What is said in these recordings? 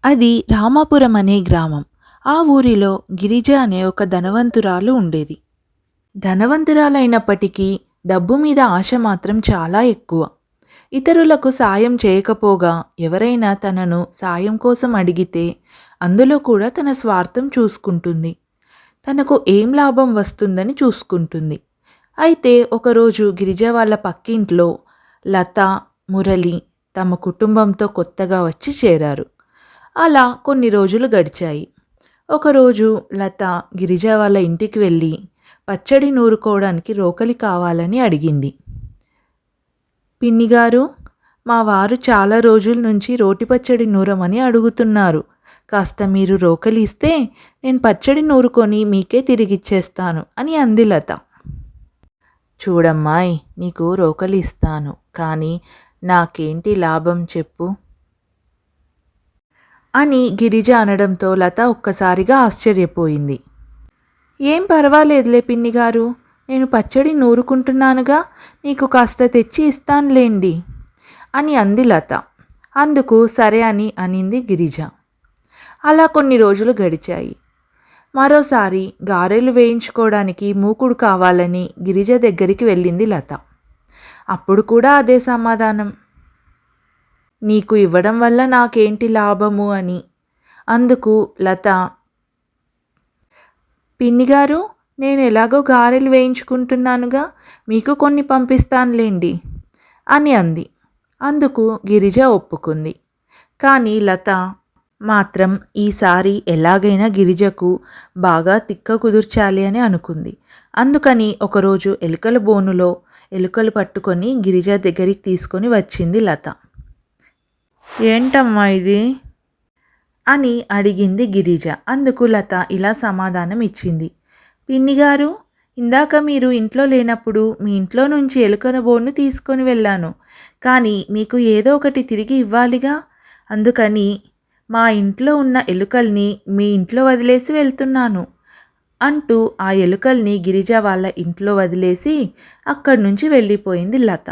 అది రామాపురం అనే గ్రామం. ఆ ఊరిలో గిరిజ అనే ఒక ధనవంతురాలు ఉండేది. ధనవంతురాలైనప్పటికీ డబ్బు మీద ఆశ మాత్రం చాలా ఎక్కువ. ఇతరులకు సాయం చేయకపోగా ఎవరైనా తనను సాయం కోసం అడిగితే అందులో కూడా తన స్వార్థం చూసుకుంటుంది. తనకు ఏం లాభం వస్తుందని చూసుకుంటుంది. అయితే ఒకరోజు గిరిజ వాళ్ళ పక్కింట్లో లత, మురళి తమ కుటుంబంతో కొత్తగా వచ్చి చేరారు. అలా కొన్ని రోజులు గడిచాయి. ఒకరోజు లత గిరిజ వాళ్ళ ఇంటికి వెళ్ళి పచ్చడి నూరుకోవడానికి రోకలి కావాలని అడిగింది. పిన్నిగారు, మా వారు చాలా రోజుల నుంచి రోటి పచ్చడి నూరమని అడుగుతున్నారు. కాస్త మీరు రోకలి ఇస్తే నేను పచ్చడి నూరుకొని మీకే తిరిగిచ్చేస్తాను అని అంది లత. చూడమ్మాయ్, నీకు రోకలి ఇస్తాను, కానీ నాకేంటి లాభం చెప్పు అని గిరిజ అనడంతో లత ఒక్కసారిగా ఆశ్చర్యపోయింది. ఏం పర్వాలేదులే పిన్నిగారు, నేను పచ్చడి నూరుకుంటున్నానుగా, మీకు కాస్త తెచ్చి ఇస్తానులేండి అని అంది లత. అందుకు సరే అని అనింది గిరిజ. అలా కొన్ని రోజులు గడిచాయి. మరోసారి గారెలు వేయించుకోవడానికి మూకుడు కావాలని గిరిజ దగ్గరికి వెళ్ళింది లత. అప్పుడు కూడా అదే సమాధానం, నీకు ఇవ్వడం వల్ల నాకేంటి లాభము అని. అందుకు లత, పిన్నిగారు, నేను ఎలాగో గారెలు వేయించుకుంటున్నానుగా, మీకు కొన్ని పంపిస్తానులేండి అని అంది. అందుకు గిరిజ ఒప్పుకుంది. కానీ లత మాత్రం ఈసారి ఎలాగైనా గిరిజకు బాగా తిక్క కుదుర్చాలి అని అనుకుంది. అందుకని ఒకరోజు ఎలుకల బోనులో ఎలుకలు పట్టుకొని గిరిజ దగ్గరికి తీసుకొని వచ్చింది లత. ఏంటమ్మా ఇది అని అడిగింది గిరిజ. అందుకు లత ఇలా సమాధానం ఇచ్చింది. పిన్నిగారు, ఇందాక మీరు ఇంట్లో లేనప్పుడు మీ ఇంట్లో నుంచి ఎలుకల బోను తీసుకొని వెళ్ళాను. కానీ మీకు ఏదో ఒకటి తిరిగి ఇవ్వాలిగా, అందుకని మా ఇంట్లో ఉన్న ఎలుకల్ని మీ ఇంట్లో వదిలేసి వెళ్తున్నాను అంటూ ఆ ఎలుకల్ని గిరిజ వాళ్ళ ఇంట్లో వదిలేసి అక్కడి నుంచి వెళ్ళిపోయింది లత.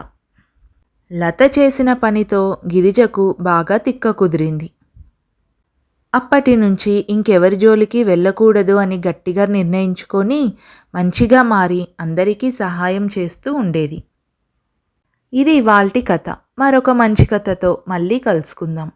లత చేసిన పనితో గిరిజకు బాగా తిక్క కుదిరింది. అప్పటి నుంచి ఇంకెవరి జోలికి వెళ్ళకూడదు అని గట్టిగా నిర్ణయించుకొని మంచిగా మారి అందరికీ సహాయం చేస్తూ ఉండేది. ఇది ఇవాల్టి కథ. మరొక మంచి కథతో మళ్ళీ కలుసుకుందాం.